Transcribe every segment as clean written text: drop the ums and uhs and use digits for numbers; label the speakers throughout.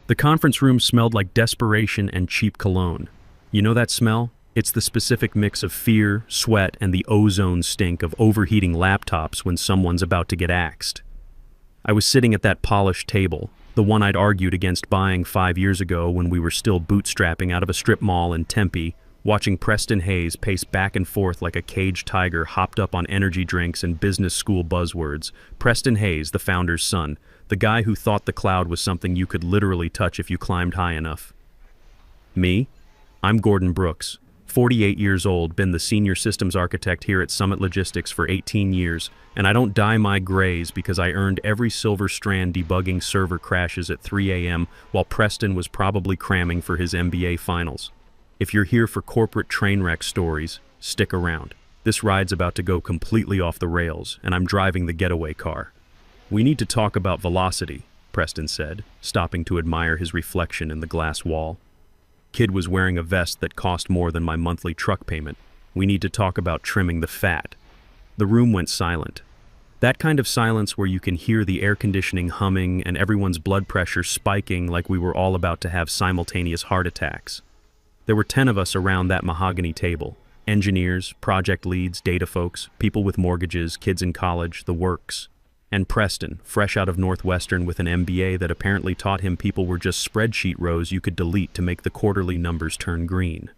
Speaker 1: The conference room smelled like desperation and cheap cologne. You know that smell? It's the specific mix of fear, sweat, and the ozone stink of overheating laptops when someone's about to get axed. I was sitting at that polished table, the one I'd argued against buying 5 years ago when we were still bootstrapping out of a strip mall in Tempe, watching Preston Hayes pace back and forth like a caged tiger hopped up on energy drinks and business school buzzwords. Preston Hayes, the founder's son, the guy who thought the cloud was something you could literally touch if you climbed high enough. Me? I'm Gordon Brooks, 48 years old, been the senior systems architect here at Summit Logistics for 18 years, and I don't dye my grays because I earned every silver strand debugging server crashes at 3 a.m. while Preston was probably cramming for his MBA finals. If you're here for corporate train wreck stories, stick around. This ride's about to go completely off the rails, and I'm driving the getaway car. We need to talk about velocity, Preston said, stopping to admire his reflection in the glass wall. Kid was wearing a vest that cost more than my monthly truck payment. We need to talk about trimming the fat. The room went silent. That kind of silence where you can hear the air conditioning humming and everyone's blood pressure spiking like we were all about to have simultaneous heart attacks. There were 10 of us around that mahogany table. Engineers, project leads, data folks, people with mortgages, kids in college, the works. And Preston, fresh out of Northwestern with an MBA that apparently taught him people were just spreadsheet rows you could delete to make the quarterly numbers turn green.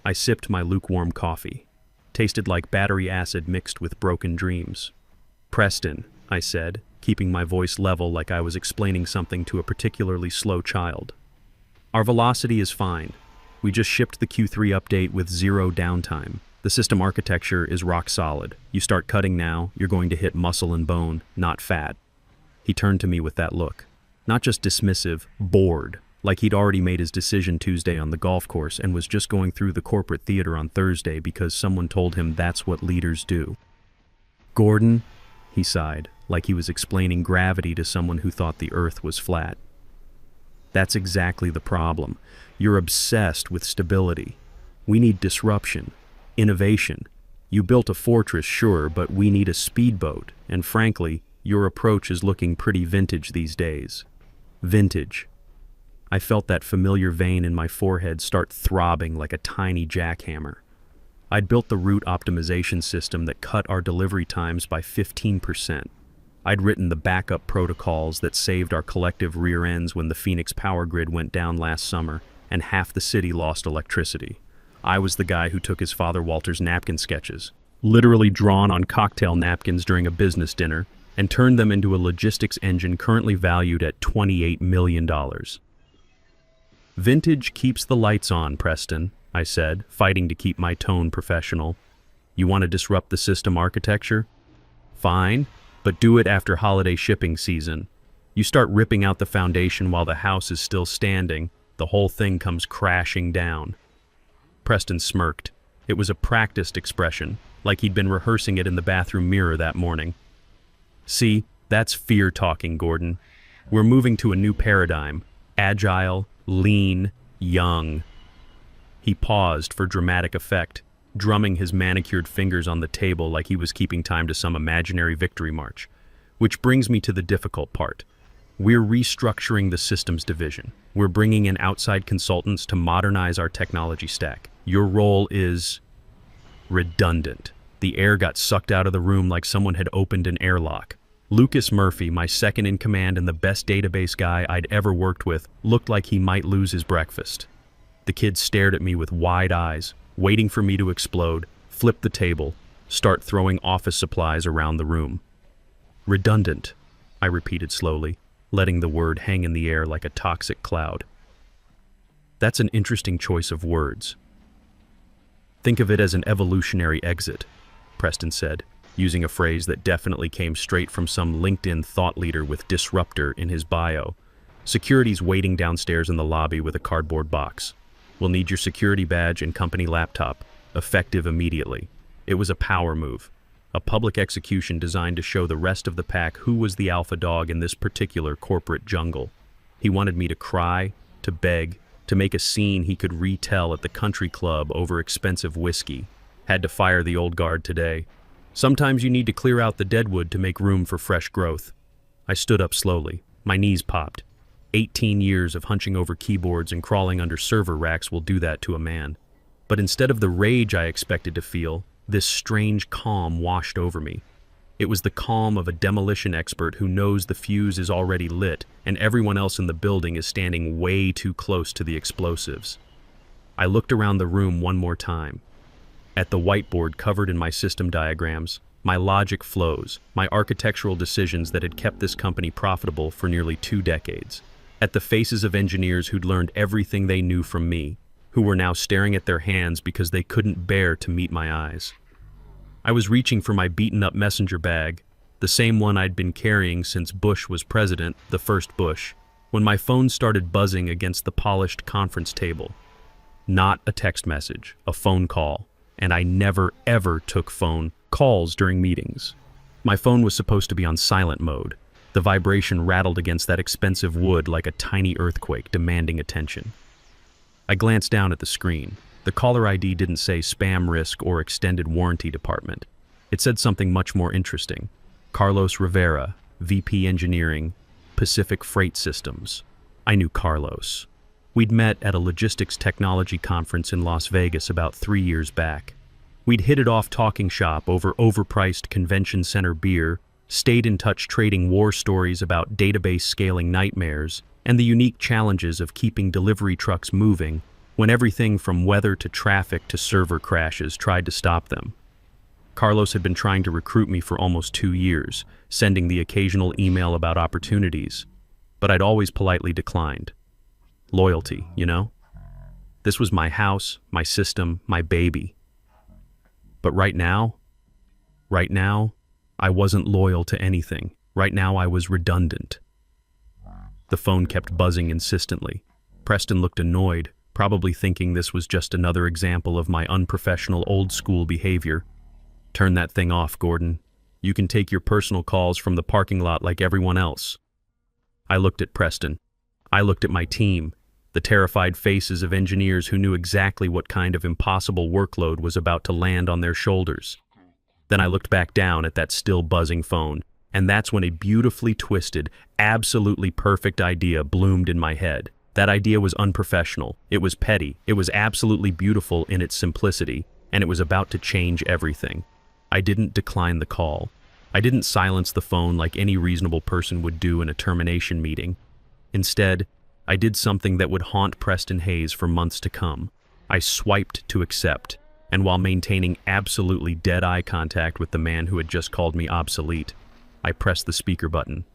Speaker 1: I sipped my lukewarm coffee. Tasted like battery acid mixed with broken dreams. Preston, I said, keeping my voice level like I was explaining something to a particularly slow child. Our velocity is fine. We just shipped the Q3 update with 0 downtime. The system architecture is rock solid. You start cutting now, you're going to hit muscle and bone, not fat. He turned to me with that look. Not just dismissive, bored, like he'd already made his decision Tuesday on the golf course and was just going through the corporate theater on Thursday because someone told him that's what leaders do. Gordon, he sighed, like he was explaining gravity to someone who thought the earth was flat. That's exactly the problem. You're obsessed with stability. We need disruption, innovation. You built a fortress, sure, but we need a speedboat, and frankly, your approach is looking pretty vintage these days. Vintage. I felt that familiar vein in my forehead start throbbing like a tiny jackhammer. I'd built the route optimization system that cut our delivery times by 15%. I'd written the backup protocols that saved our collective rear ends when the Phoenix power grid went down last summer and half the city lost electricity. I was the guy who took his father Walter's napkin sketches, literally drawn on cocktail napkins during a business dinner, and turned them into a logistics engine currently valued at $28 million. Vintage keeps the lights on, Preston, I said, fighting to keep my tone professional. You want to disrupt the system architecture? Fine, but do it after holiday shipping season. You start ripping out the foundation while the house is still standing, the whole thing comes crashing down. Preston smirked. It was a practiced expression, like he'd been rehearsing it in the bathroom mirror that morning. See, that's fear talking, Gordon. We're moving to a new paradigm. Agile, lean, young. He paused for dramatic effect, drumming his manicured fingers on the table like he was keeping time to some imaginary victory march. Which brings me to the difficult part. We're restructuring the systems division. We're bringing in outside consultants to modernize our technology stack. Your role is redundant. The air got sucked out of the room like someone had opened an airlock. Lucas Murphy, my second in command and the best database guy I'd ever worked with, looked like he might lose his breakfast. The kid stared at me with wide eyes, waiting for me to explode, flip the table, start throwing office supplies around the room. Redundant, I repeated slowly, letting the word hang in the air like a toxic cloud. That's an interesting choice of words. Think of it as an evolutionary exit, Preston said, using a phrase that definitely came straight from some LinkedIn thought leader with disruptor in his bio. Security's waiting downstairs in the lobby with a cardboard box. We'll need your security badge and company laptop, effective immediately. It was a power move. A public execution designed to show the rest of the pack who was the alpha dog in this particular corporate jungle. He wanted me to cry, to beg, to make a scene he could retell at the country club over expensive whiskey. Had to fire the old guard today. Sometimes you need to clear out the deadwood to make room for fresh growth. I stood up slowly. My knees popped. 18 years of hunching over keyboards and crawling under server racks will do that to a man. But instead of the rage I expected to feel, this strange calm washed over me. It was the calm of a demolition expert who knows the fuse is already lit and everyone else in the building is standing way too close to the explosives. I looked around the room one more time. At the whiteboard covered in my system diagrams, my logic flows, my architectural decisions that had kept this company profitable for nearly 2 decades. At the faces of engineers who'd learned everything they knew from me, who were now staring at their hands because they couldn't bear to meet my eyes. I was reaching for my beaten-up messenger bag, the same one I'd been carrying since Bush was president, the first Bush, when my phone started buzzing against the polished conference table. Not a text message, a phone call, and I never ever took phone calls during meetings. My phone was supposed to be on silent mode. The vibration rattled against that expensive wood like a tiny earthquake demanding attention. I glanced down at the screen. The caller ID didn't say spam risk or extended warranty department. It said something much more interesting. Carlos Rivera, VP Engineering, Pacific Freight Systems. I knew Carlos. We'd met at a logistics technology conference in Las Vegas about 3 years back. We'd hit it off talking shop over overpriced convention center beer, stayed in touch trading war stories about database scaling nightmares, and the unique challenges of keeping delivery trucks moving when everything from weather to traffic to server crashes tried to stop them. Carlos had been trying to recruit me for almost 2 years, sending the occasional email about opportunities, but I'd always politely declined. Loyalty, you know? This was my house, my system, my baby. But right now, I wasn't loyal to anything. Right now, I was redundant. The phone kept buzzing insistently. Preston looked annoyed, probably thinking this was just another example of my unprofessional old-school behavior. Turn that thing off, Gordon. You can take your personal calls from the parking lot like everyone else. I looked at Preston. I looked at my team, the terrified faces of engineers who knew exactly what kind of impossible workload was about to land on their shoulders. Then I looked back down at that still buzzing phone, and that's when a beautifully twisted, absolutely perfect idea bloomed in my head. That idea was unprofessional, it was petty, it was absolutely beautiful in its simplicity, and it was about to change everything. I didn't decline the call. I didn't silence the phone like any reasonable person would do in a termination meeting. Instead, I did something that would haunt Preston Hayes for months to come. I swiped to accept, and while maintaining absolutely dead eye contact with the man who had just called me obsolete, I pressed the speaker button.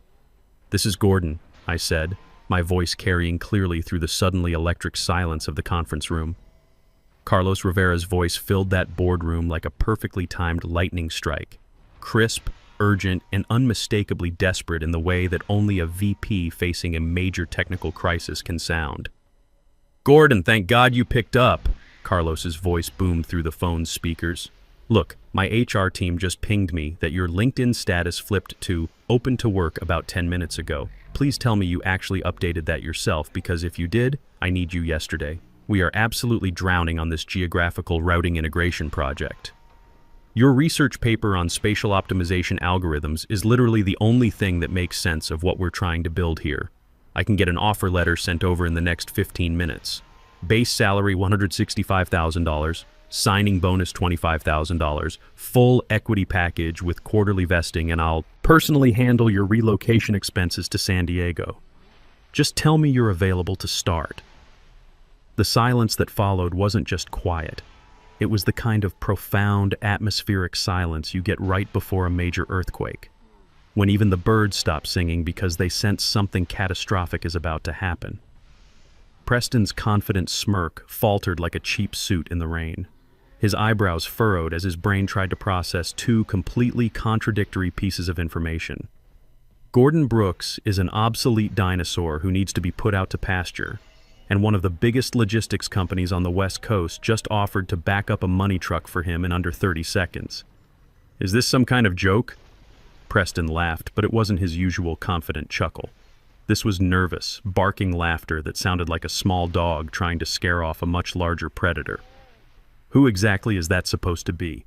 Speaker 1: "This is Gordon," I said, my voice carrying clearly through the suddenly electric silence of the conference room. Carlos Rivera's voice filled that boardroom like a perfectly timed lightning strike, crisp, urgent, and unmistakably desperate in the way that only a VP facing a major technical crisis can sound. "Gordon, thank God you picked up," Carlos's voice boomed through the phone's speakers. "Look, my HR team just pinged me that your LinkedIn status flipped to open to work about 10 minutes ago. Please tell me you actually updated that yourself, because if you did, I need you yesterday. We are absolutely drowning on this geographical routing integration project. Your research paper on spatial optimization algorithms is literally the only thing that makes sense of what we're trying to build here. I can get an offer letter sent over in the next 15 minutes. Base salary $165,000, signing bonus $25,000, full equity package with quarterly vesting, and I'll personally handle your relocation expenses to San Diego. Just tell me you're available to start." The silence that followed wasn't just quiet. It was the kind of profound atmospheric silence you get right before a major earthquake, when even the birds stop singing because they sense something catastrophic is about to happen. Preston's confident smirk faltered like a cheap suit in the rain. His eyebrows furrowed as his brain tried to process 2 completely contradictory pieces of information. Gordon Brooks is an obsolete dinosaur who needs to be put out to pasture, and one of the biggest logistics companies on the West Coast just offered to back up a money truck for him in under 30 seconds. Is this some kind of joke? Preston laughed, but it wasn't his usual confident chuckle. This was nervous, barking laughter that sounded like a small dog trying to scare off a much larger predator. Who exactly is that supposed to be?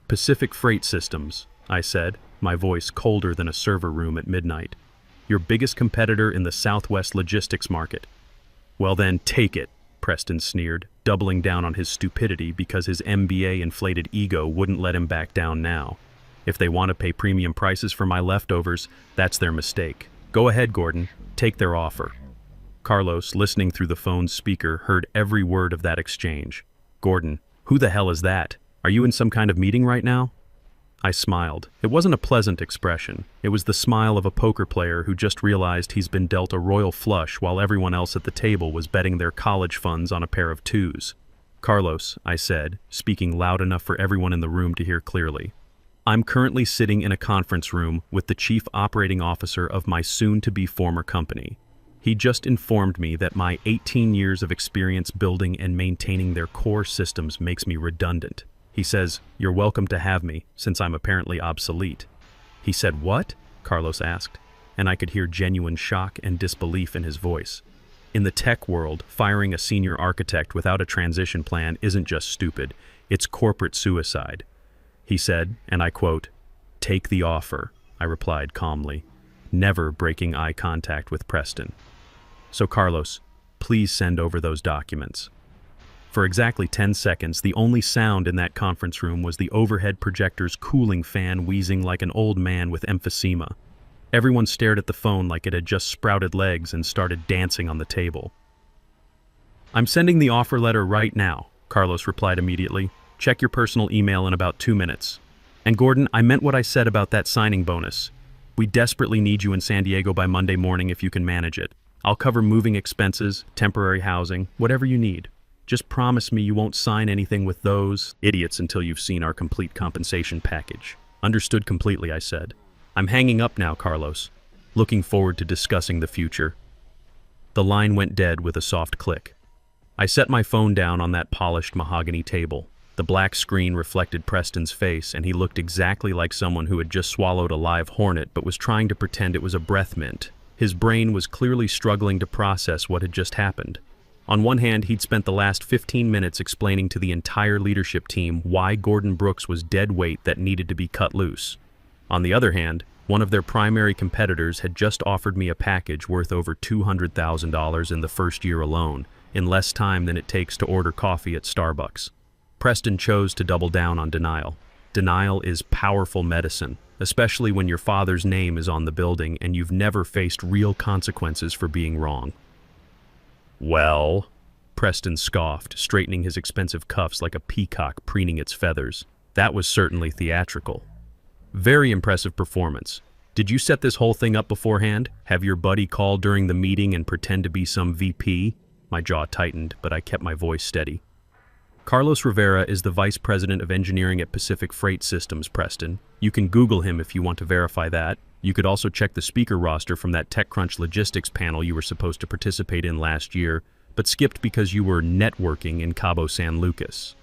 Speaker 1: Pacific Freight Systems, I said, my voice colder than a server room at midnight. your biggest competitor in the Southwest logistics market. Well then, take it, Preston sneered, doubling down on his stupidity because his MBA-inflated ego wouldn't let him back down now. If they want to pay premium prices for my leftovers, that's their mistake. Go ahead, Gordon. Take their offer. Carlos, listening through the phone's speaker, heard every word of that exchange. Gordon, who the hell is that? Are you in some kind of meeting right now? I smiled. It wasn't a pleasant expression. It was the smile of a poker player who just realized he's been dealt a royal flush while everyone else at the table was betting their college funds on a pair of twos. Carlos, I said, speaking loud enough for everyone in the room to hear clearly. I'm currently sitting in a conference room with the chief operating officer of my soon-to-be former company. He just informed me that my 18 years of experience building and maintaining their core systems makes me redundant. He says, "You're welcome to have me, since I'm apparently obsolete." He said, "What?" Carlos asked, and I could hear genuine shock and disbelief in his voice. In the tech world, firing a senior architect without a transition plan isn't just stupid, it's corporate suicide. He said, and I quote, "Take the offer," I replied calmly, never breaking eye contact with Preston. "So Carlos, please send over those documents." For exactly 10 seconds, the only sound in that conference room was the overhead projector's cooling fan wheezing like an old man with emphysema. Everyone stared at the phone like it had just sprouted legs and started dancing on the table. "I'm sending the offer letter right now," Carlos replied immediately. "Check your personal email in about 2 minutes. And Gordon, I meant what I said about that signing bonus. We desperately need you in San Diego by Monday morning if you can manage it. I'll cover moving expenses, temporary housing, whatever you need. Just promise me you won't sign anything with those idiots until you've seen our complete compensation package." "Understood completely," I said. "I'm hanging up now, Carlos. Looking forward to discussing the future." The line went dead with a soft click. I set my phone down on that polished mahogany table. The black screen reflected Preston's face, and he looked exactly like someone who had just swallowed a live hornet but was trying to pretend it was a breath mint. His brain was clearly struggling to process what had just happened. On one hand, he'd spent the last 15 minutes explaining to the entire leadership team why Gordon Brooks was dead weight that needed to be cut loose. On the other hand, one of their primary competitors had just offered me a package worth over $200,000 in the first year alone, in less time than it takes to order coffee at Starbucks. Preston chose to double down on denial. Denial is powerful medicine, especially when your father's name is on the building and you've never faced real consequences for being wrong. "Well," Preston scoffed, straightening his expensive cuffs like a peacock preening its feathers. "That was certainly theatrical." "Very impressive performance. Did you set this whole thing up beforehand? Have your buddy call during the meeting and pretend to be some VP? My jaw tightened, but I kept my voice steady. "Carlos Rivera is the Vice President of Engineering at Pacific Freight Systems, Preston. You can Google him if you want to verify that. You could also check the speaker roster from that TechCrunch logistics panel you were supposed to participate in last year, but skipped because you were networking in Cabo San Lucas."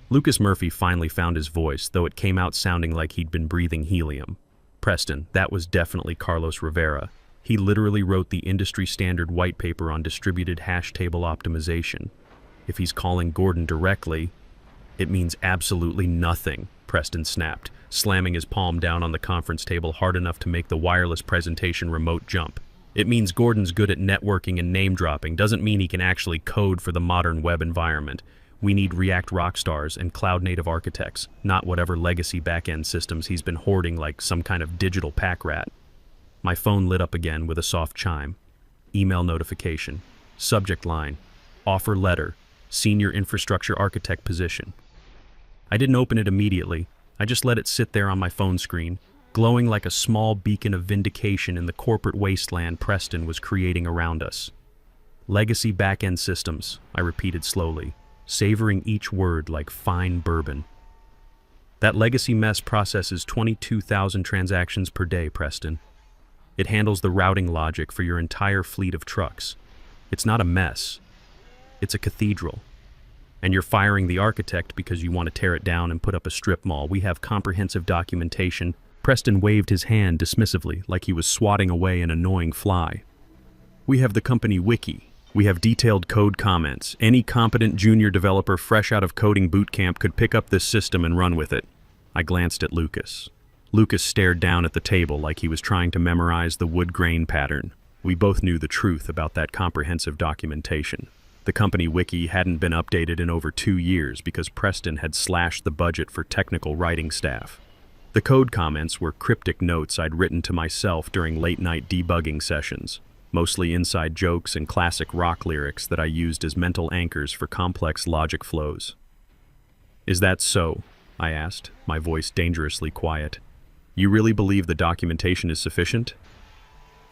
Speaker 1: Lucas Murphy finally found his voice, though it came out sounding like he'd been breathing helium. "Preston, that was definitely Carlos Rivera. He literally wrote the industry-standard white paper on distributed hash table optimization. If he's calling Gordon directly, it means absolutely nothing," Preston snapped, slamming his palm down on the conference table hard enough to make the wireless presentation remote jump. "It means Gordon's good at networking and name-dropping, doesn't mean he can actually code for the modern web environment. We need React rockstars and cloud-native architects, not whatever legacy back-end systems he's been hoarding like some kind of digital pack rat." My phone lit up again with a soft chime. Email notification. Subject line: offer letter, senior infrastructure architect position. I didn't open it immediately. I just let it sit there on my phone screen, glowing like a small beacon of vindication in the corporate wasteland Preston was creating around us. "Legacy back-end systems," I repeated slowly, savoring each word like fine bourbon. "That legacy mess processes 22,000 transactions per day, Preston. It handles the routing logic for your entire fleet of trucks. It's not a mess. It's a cathedral. And you're firing the architect because you want to tear it down and put up a strip mall. We have comprehensive documentation." Preston waved his hand dismissively, like he was swatting away an annoying fly. "We have the company wiki. We have detailed code comments. Any competent junior developer fresh out of coding boot camp could pick up this system and run with it." I glanced at Lucas. Lucas stared down at the table like he was trying to memorize the wood grain pattern. We both knew the truth about that comprehensive documentation. The company wiki hadn't been updated in over 2 years because Preston had slashed the budget for technical writing staff. The code comments were cryptic notes I'd written to myself during late-night debugging sessions, mostly inside jokes and classic rock lyrics that I used as mental anchors for complex logic flows. "Is that so?" I asked, my voice dangerously quiet. "You really believe the documentation is sufficient?"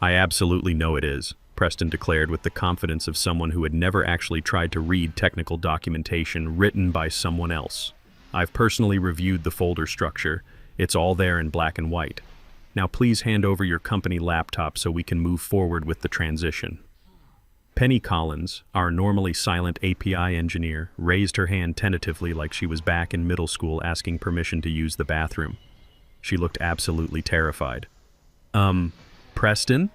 Speaker 1: "I absolutely know it is," Preston declared with the confidence of someone who had never actually tried to read technical documentation written by someone else. "I've personally reviewed the folder structure. It's all there in black and white. Now please hand over your company laptop so we can move forward with the transition." Penny Collins, our normally silent API engineer, raised her hand tentatively like she was back in middle school asking permission to use the bathroom. She looked absolutely terrified. Preston?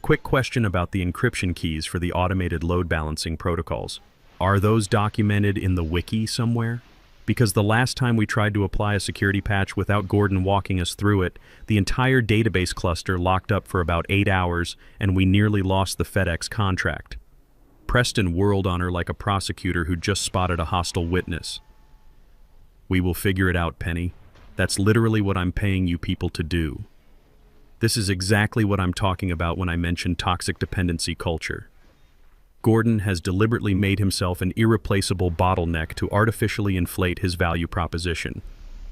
Speaker 1: Quick question about the encryption keys for the automated load balancing protocols. Are those documented in the wiki somewhere? Because the last time we tried to apply a security patch without Gordon walking us through it, the entire database cluster locked up for about 8 hours and we nearly lost the FedEx contract. Preston whirled on her like a prosecutor who'd just spotted a hostile witness. "We will figure it out, Penny. That's literally what I'm paying you people to do." This is exactly what I'm talking about when I mention toxic dependency culture. Gordon has deliberately made himself an irreplaceable bottleneck to artificially inflate his value proposition.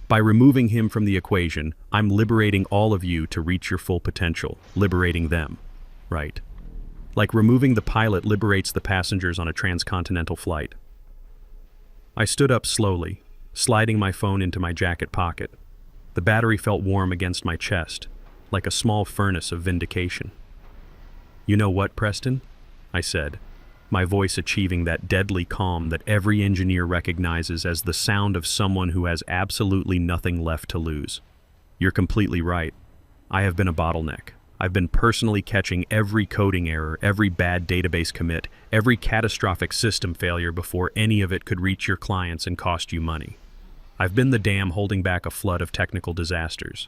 Speaker 1: By removing him from the equation, I'm liberating all of you to reach your full potential, liberating them. Right. Like removing the pilot liberates the passengers on a transcontinental flight. I stood up slowly, sliding my phone into my jacket pocket. The battery felt warm against my chest, like a small furnace of vindication. "You know what, Preston?" I said, my voice achieving that deadly calm that every engineer recognizes as the sound of someone who has absolutely nothing left to lose. "You're completely right. I have been a bottleneck. I've been personally catching every coding error, every bad database commit, every catastrophic system failure before any of it could reach your clients and cost you money. I've been the dam holding back a flood of technical disasters.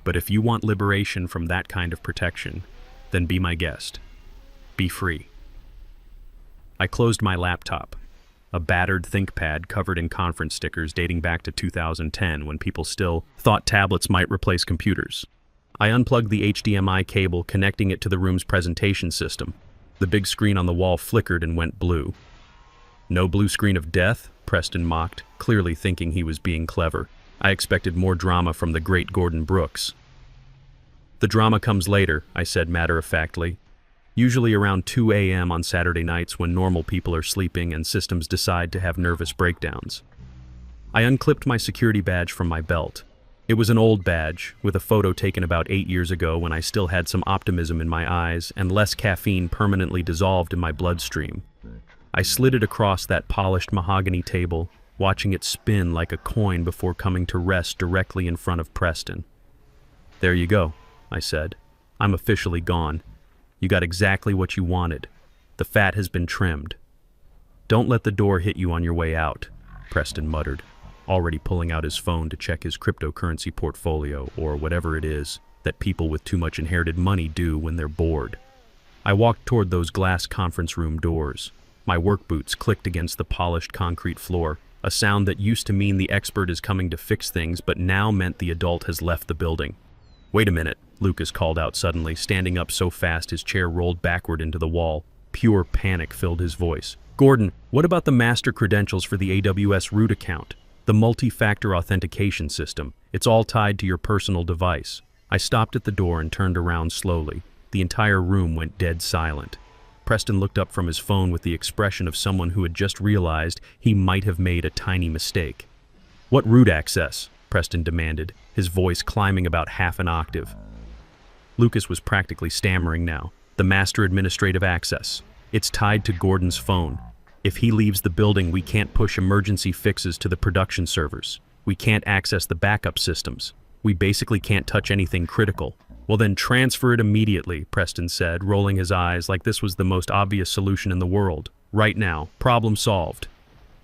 Speaker 1: But if you want liberation from that kind of protection, then be my guest. Be free." I closed my laptop, a battered ThinkPad covered in conference stickers dating back to 2010 when people still thought tablets might replace computers. I unplugged the HDMI cable connecting it to the room's presentation system. The big screen on the wall flickered and went blue. "No blue screen of death?" Preston mocked, clearly thinking he was being clever. I expected more drama from the great Gordon Brooks. "The drama comes later," I said matter-of-factly. "Usually around 2 a.m. on Saturday nights when normal people are sleeping and systems decide to have nervous breakdowns." I unclipped my security badge from my belt. It was an old badge, with a photo taken about 8 years ago when I still had some optimism in my eyes and less caffeine permanently dissolved in my bloodstream. I slid it across that polished mahogany table, watching it spin like a coin before coming to rest directly in front of Preston. "There you go," I said. "I'm officially gone. You got exactly what you wanted. The fat has been trimmed." "Don't let the door hit you on your way out," Preston muttered, already pulling out his phone to check his cryptocurrency portfolio or whatever it is that people with too much inherited money do when they're bored. I walked toward those glass conference room doors. My work boots clicked against the polished concrete floor, a sound that used to mean the expert is coming to fix things but now meant the adult has left the building. "Wait a minute," Lucas called out suddenly, standing up so fast his chair rolled backward into the wall. Pure panic filled his voice. "Gordon, what about the master credentials for the AWS root account? The multi-factor authentication system. It's all tied to your personal device." I stopped at the door and turned around slowly. The entire room went dead silent. Preston looked up from his phone with the expression of someone who had just realized he might have made a tiny mistake. "What root access?" Preston demanded, his voice climbing about half an octave. Lucas was practically stammering now. "The master administrative access. It's tied to Gordon's phone. If he leaves the building, we can't push emergency fixes to the production servers. We can't access the backup systems. We basically can't touch anything critical." "Well then transfer it immediately," Preston said, rolling his eyes like this was the most obvious solution in the world. "Right now. Problem solved."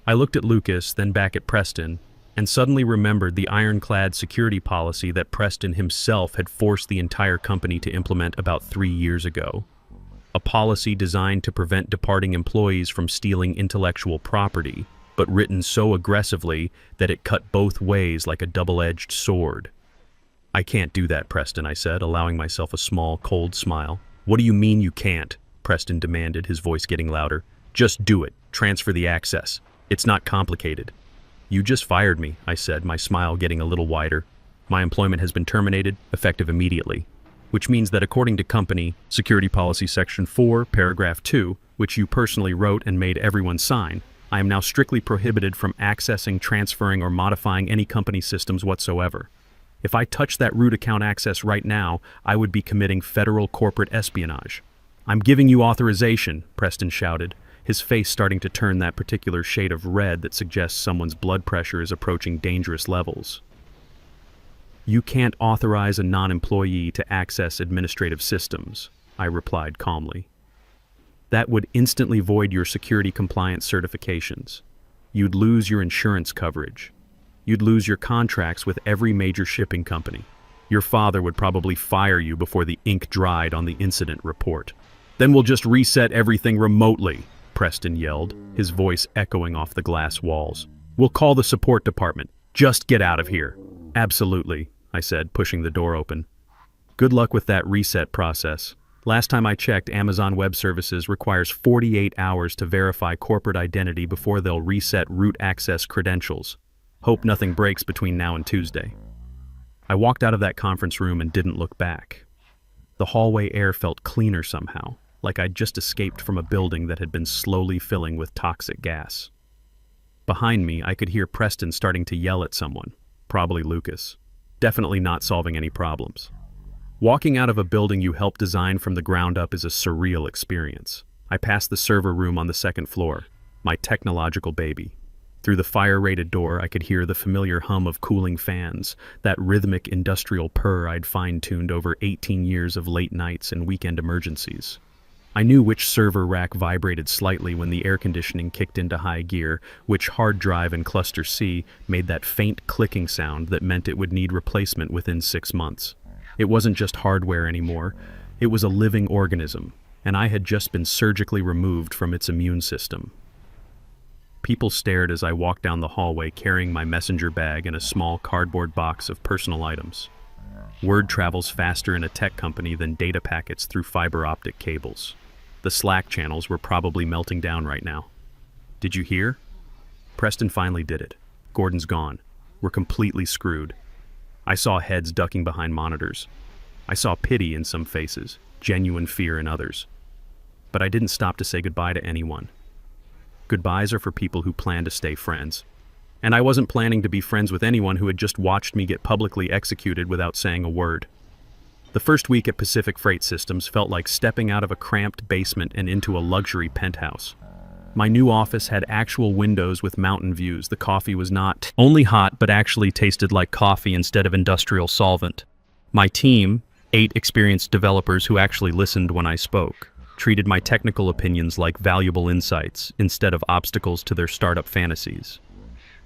Speaker 1: I looked at Lucas, then back at Preston, and suddenly remembered the ironclad security policy that Preston himself had forced the entire company to implement about 3 years ago. A policy designed to prevent departing employees from stealing intellectual property, but written so aggressively that it cut both ways like a double-edged sword. "I can't do that, Preston," I said, allowing myself a small, cold smile. "What do you mean you can't?" Preston demanded, his voice getting louder. "Just do it. Transfer the access. It's not complicated." "You just fired me," I said, my smile getting a little wider. "My employment has been terminated, effective immediately. Which means that according to company Security Policy Section 4, Paragraph 2, which you personally wrote and made everyone sign, I am now strictly prohibited from accessing, transferring, or modifying any company systems whatsoever. If I touch that root account access right now, I would be committing federal corporate espionage." "I'm giving you authorization," Preston shouted, his face starting to turn that particular shade of red that suggests someone's blood pressure is approaching dangerous levels. "You can't authorize a non-employee to access administrative systems," I replied calmly. "That would instantly void your security compliance certifications. You'd lose your insurance coverage. You'd lose your contracts with every major shipping company. Your father would probably fire you before the ink dried on the incident report." "Then we'll just reset everything remotely," Preston yelled, his voice echoing off the glass walls. "We'll call the support department. Just get out of here." "Absolutely," I said, pushing the door open. "Good luck with that reset process. Last time I checked, Amazon Web Services requires 48 hours to verify corporate identity before they'll reset root access credentials. Hope nothing breaks between now and Tuesday." I walked out of that conference room and didn't look back. The hallway air felt cleaner somehow, like I'd just escaped from a building that had been slowly filling with toxic gas. Behind me, I could hear Preston starting to yell at someone, probably Lucas. Definitely not solving any problems. Walking out of a building you helped design from the ground up is a surreal experience. I passed the server room on the second floor, my technological baby. Through the fire-rated door, I could hear the familiar hum of cooling fans, that rhythmic industrial purr I'd fine-tuned over 18 years of late nights and weekend emergencies. I knew which server rack vibrated slightly when the air conditioning kicked into high gear, which hard drive in Cluster C made that faint clicking sound that meant it would need replacement within 6 months. It wasn't just hardware anymore, it was a living organism, and I had just been surgically removed from its immune system. People stared as I walked down the hallway carrying my messenger bag and a small cardboard box of personal items. Word travels faster in a tech company than data packets through fiber optic cables. The Slack channels were probably melting down right now. "Did you hear?" Preston finally did it. "Gordon's gone. We're completely screwed." I saw heads ducking behind monitors. I saw pity in some faces, genuine fear in others. But I didn't stop to say goodbye to anyone. Goodbyes are for people who plan to stay friends. And I wasn't planning to be friends with anyone who had just watched me get publicly executed without saying a word. The first week at Pacific Freight Systems felt like stepping out of a cramped basement and into a luxury penthouse. My new office had actual windows with mountain views. The coffee was not only hot, but actually tasted like coffee instead of industrial solvent. My team, 8 experienced developers who actually listened when I spoke, treated my technical opinions like valuable insights instead of obstacles to their startup fantasies.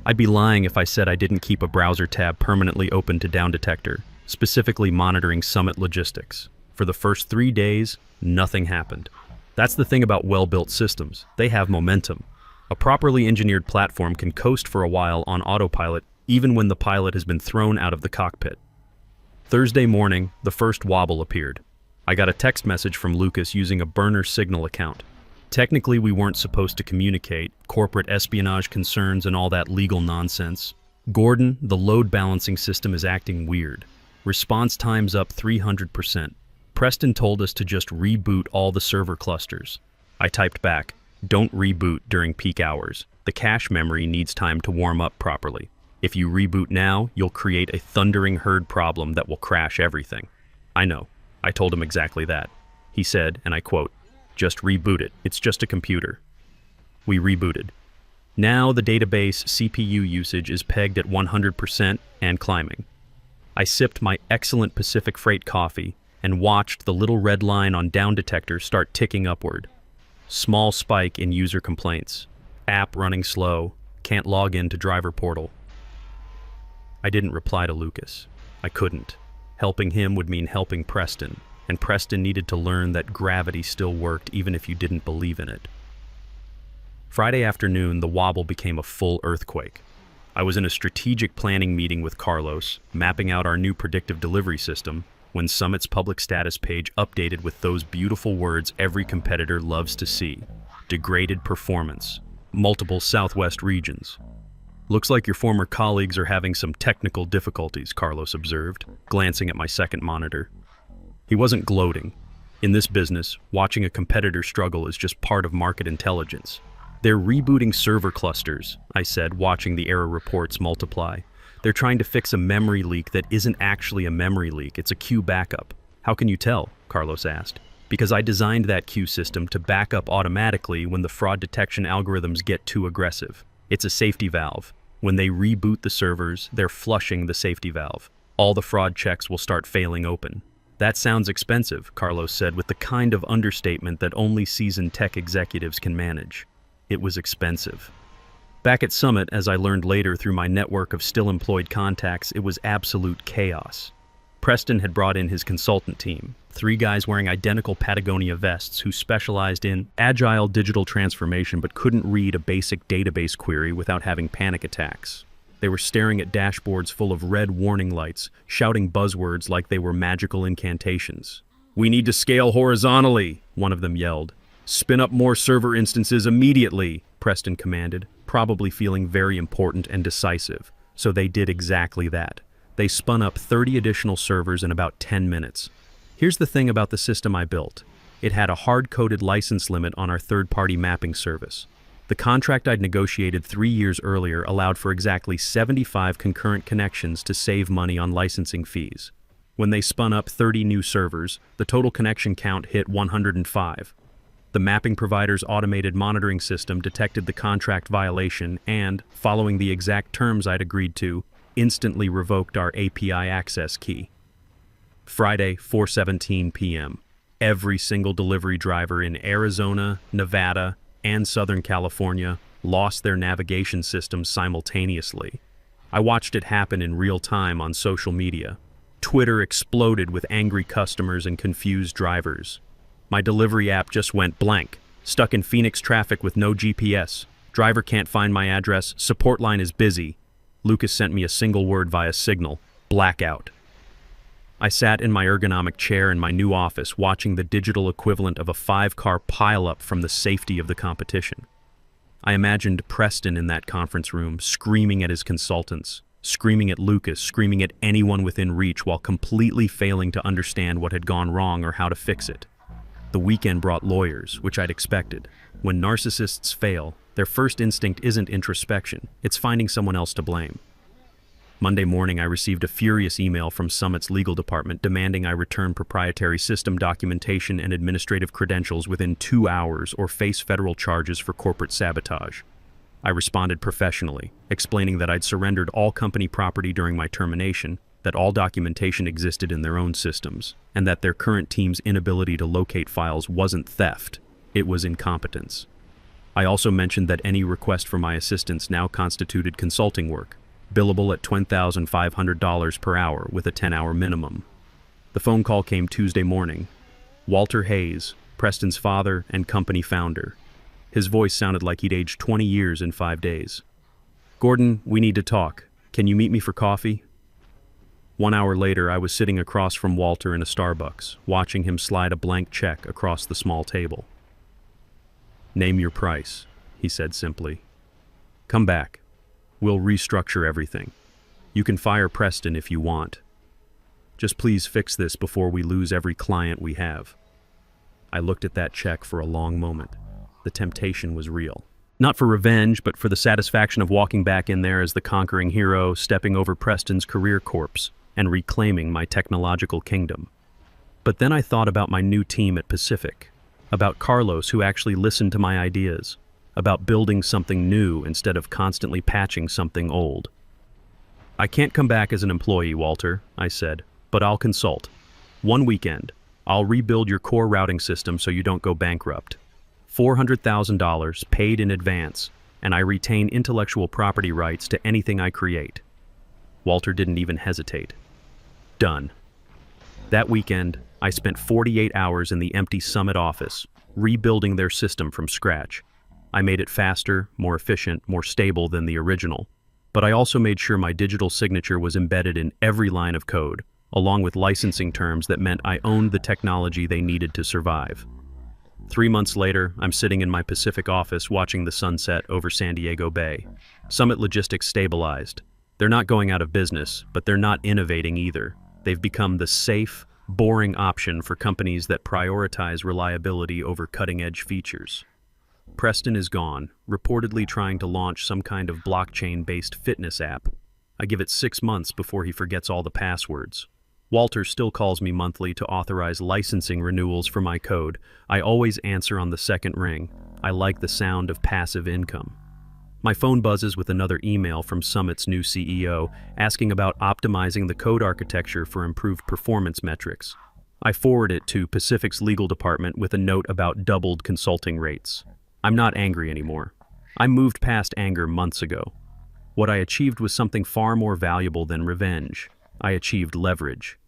Speaker 1: I'd be lying if I said I didn't keep a browser tab permanently open to Down Detector, specifically monitoring Summit logistics. For the first 3 days, nothing happened. That's the thing about well-built systems. They have momentum. A properly engineered platform can coast for a while on autopilot, even when the pilot has been thrown out of the cockpit. Thursday morning, the first wobble appeared. I got a text message from Lucas using a burner Signal account. Technically, we weren't supposed to communicate, corporate espionage concerns and all that legal nonsense. "Gordon, the load balancing system is acting weird. Response time's up 300%. Preston told us to just reboot all the server clusters." I typed back, "Don't reboot during peak hours. The cache memory needs time to warm up properly. If you reboot now, you'll create a thundering herd problem that will crash everything." "I know." I told him exactly that. He said, and I quote, "Just reboot it. It's just a computer." We rebooted. Now the database CPU usage is pegged at 100% and climbing. I sipped my excellent Pacific Freight coffee and watched the little red line on Down Detector start ticking upward. Small spike in user complaints. App running slow. Can't log into driver portal. I didn't reply to Lucas. I couldn't. Helping him would mean helping Preston, and Preston needed to learn that gravity still worked even if you didn't believe in it. Friday afternoon, the wobble became a full earthquake. I was in a strategic planning meeting with Carlos, mapping out our new predictive delivery system, when Summit's public status page updated with those beautiful words every competitor loves to see: degraded performance, multiple Southwest regions. Looks like your former colleagues are having some technical difficulties, Carlos observed, glancing at my second monitor. He wasn't gloating. In this business, watching a competitor struggle is just part of market intelligence. They're rebooting server clusters, I said, watching the error reports multiply. They're trying to fix a memory leak that isn't actually a memory leak, it's a queue backup. How can you tell? Carlos asked. Because I designed that queue system to back up automatically when the fraud detection algorithms get too aggressive. It's a safety valve. When they reboot the servers, they're flushing the safety valve. All the fraud checks will start failing open. That sounds expensive, Carlos said with the kind of understatement that only seasoned tech executives can manage. It was expensive. Back at Summit, as I learned later through my network of still employed contacts, it was absolute chaos. Preston had brought in his consultant team, 3 guys wearing identical Patagonia vests who specialized in agile digital transformation but couldn't read a basic database query without having panic attacks. They were staring at dashboards full of red warning lights, shouting buzzwords like they were magical incantations. "We need to scale horizontally," one of them yelled. "Spin up more server instances immediately," Preston commanded, probably feeling very important and decisive. So they did exactly that. They spun up 30 additional servers in about 10 minutes. Here's the thing about the system I built. It had a hard-coded license limit on our third-party mapping service. The contract I'd negotiated 3 years earlier allowed for exactly 75 concurrent connections to save money on licensing fees. When they spun up 30 new servers, the total connection count hit 105. The mapping provider's automated monitoring system detected the contract violation and, following the exact terms I'd agreed to, instantly revoked our API access key. Friday, 4:17 p.m. Every single delivery driver in Arizona, Nevada, and Southern California lost their navigation systems simultaneously. I watched it happen in real time on social media. Twitter exploded with angry customers and confused drivers. My delivery app just went blank, stuck in Phoenix traffic with no GPS. Driver can't find my address, support line is busy. Lucas sent me a single word via Signal: blackout. I sat in my ergonomic chair in my new office watching the digital equivalent of a 5-car pileup from the safety of the competition. I imagined Preston in that conference room, screaming at his consultants, screaming at Lucas, screaming at anyone within reach while completely failing to understand what had gone wrong or how to fix it. The weekend brought lawyers, which I'd expected. When narcissists fail, their first instinct isn't introspection, it's finding someone else to blame. Monday morning, I received a furious email from Summit's legal department demanding I return proprietary system documentation and administrative credentials within 2 hours or face federal charges for corporate sabotage. I responded professionally, explaining that I'd surrendered all company property during my termination, that all documentation existed in their own systems, and that their current team's inability to locate files wasn't theft, it was incompetence. I also mentioned that any request for my assistance now constituted consulting work, billable at $20,500 per hour with a 10-hour minimum. The phone call came Tuesday morning. Walter Hayes, Preston's father and company founder. His voice sounded like he'd aged 20 years in 5 days. "Gordon, we need to talk. Can you meet me for coffee?" 1 hour later, I was sitting across from Walter in a Starbucks, watching him slide a blank check across the small table. "Name your price," he said simply. "Come back. We'll restructure everything. You can fire Preston if you want. Just please fix this before we lose every client we have." I looked at that check for a long moment. The temptation was real. Not for revenge, but for the satisfaction of walking back in there as the conquering hero, stepping over Preston's career corpse, and reclaiming my technological kingdom. But then I thought about my new team at Pacific, about Carlos who actually listened to my ideas, about building something new instead of constantly patching something old. "I can't come back as an employee, Walter," I said, "but I'll consult. One weekend, I'll rebuild your core routing system so you don't go bankrupt. $400,000 paid in advance, and I retain intellectual property rights to anything I create." Walter didn't even hesitate. Done. That weekend, I spent 48 hours in the empty Summit office, rebuilding their system from scratch. I made it faster, more efficient, more stable than the original. But I also made sure my digital signature was embedded in every line of code, along with licensing terms that meant I owned the technology they needed to survive. 3 months later, I'm sitting in my Pacific office watching the sunset over San Diego Bay. Summit Logistics stabilized. They're not going out of business, but they're not innovating either. They've become the safe, boring option for companies that prioritize reliability over cutting-edge features. Preston is gone, reportedly trying to launch some kind of blockchain-based fitness app. I give it 6 months before he forgets all the passwords. Walter still calls me monthly to authorize licensing renewals for my code. I always answer on the second ring. I like the sound of passive income. My phone buzzes with another email from Summit's new CEO asking about optimizing the code architecture for improved performance metrics. I forward it to Pacific's legal department with a note about doubled consulting rates. I'm not angry anymore. I moved past anger months ago. What I achieved was something far more valuable than revenge. I achieved leverage.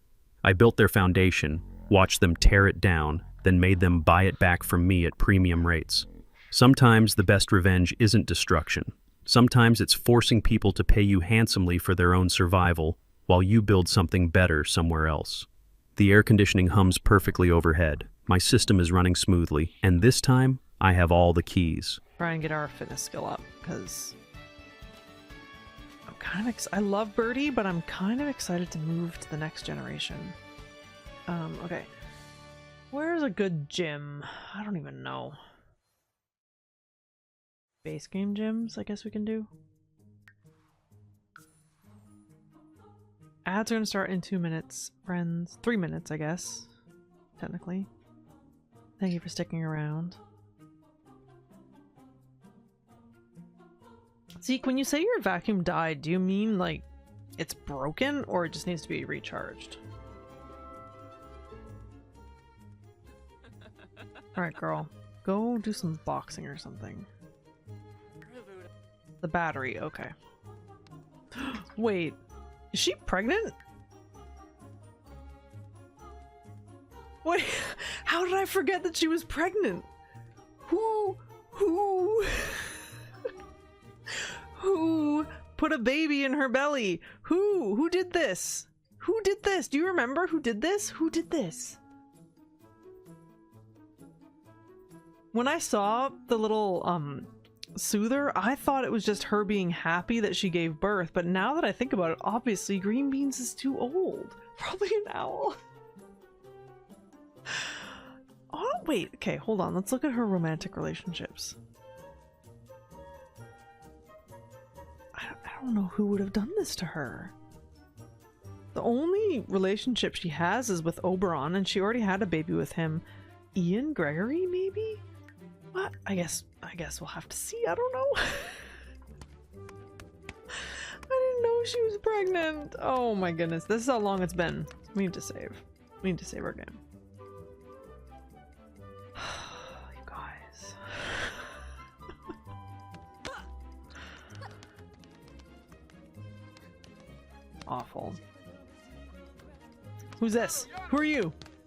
Speaker 1: I built their foundation, watched them tear it down, then made them buy it back from me at premium rates. Sometimes the best revenge isn't destruction. Sometimes it's forcing people to pay you handsomely for their own survival while you build something better somewhere else. The air conditioning hums perfectly overhead. My system is running smoothly, and this time, I have all the keys.
Speaker 2: Try and get our fitness skill up, because I'm kind of I love Birdie, but I'm kind of excited to move to the next generation. Okay. Where's a good gym? I don't even know. Base game gyms, I guess we can do. Ads are gonna start in 2 minutes, friends. 3 minutes, I guess. Technically. Thank you for sticking around. Zeke, when you say your vacuum died, do you mean like it's broken or it just needs to be recharged? Alright, girl. Go do some boxing or something. The battery, okay. Wait, is she pregnant? Wait, how did I forget that she was pregnant? Who put a baby in her belly? Who did this? Who did this? Do you remember who did this? Who did this? When I saw the little soother, I thought it was just her being happy that she gave birth, but now that I think about it, obviously Green Beans is too old. Probably an owl. Oh, wait, okay, hold on. Let's look at her romantic relationships. I don't know who would have done this to her. The only relationship she has is with Oberon, and she already had a baby with him. Ian Gregory, maybe? What? I guess we'll have to see. I don't know. I didn't know she was pregnant. Oh my goodness. This is how long it's been. We need to save. We need to save our game. You guys. Awful. Who's this? Who are you?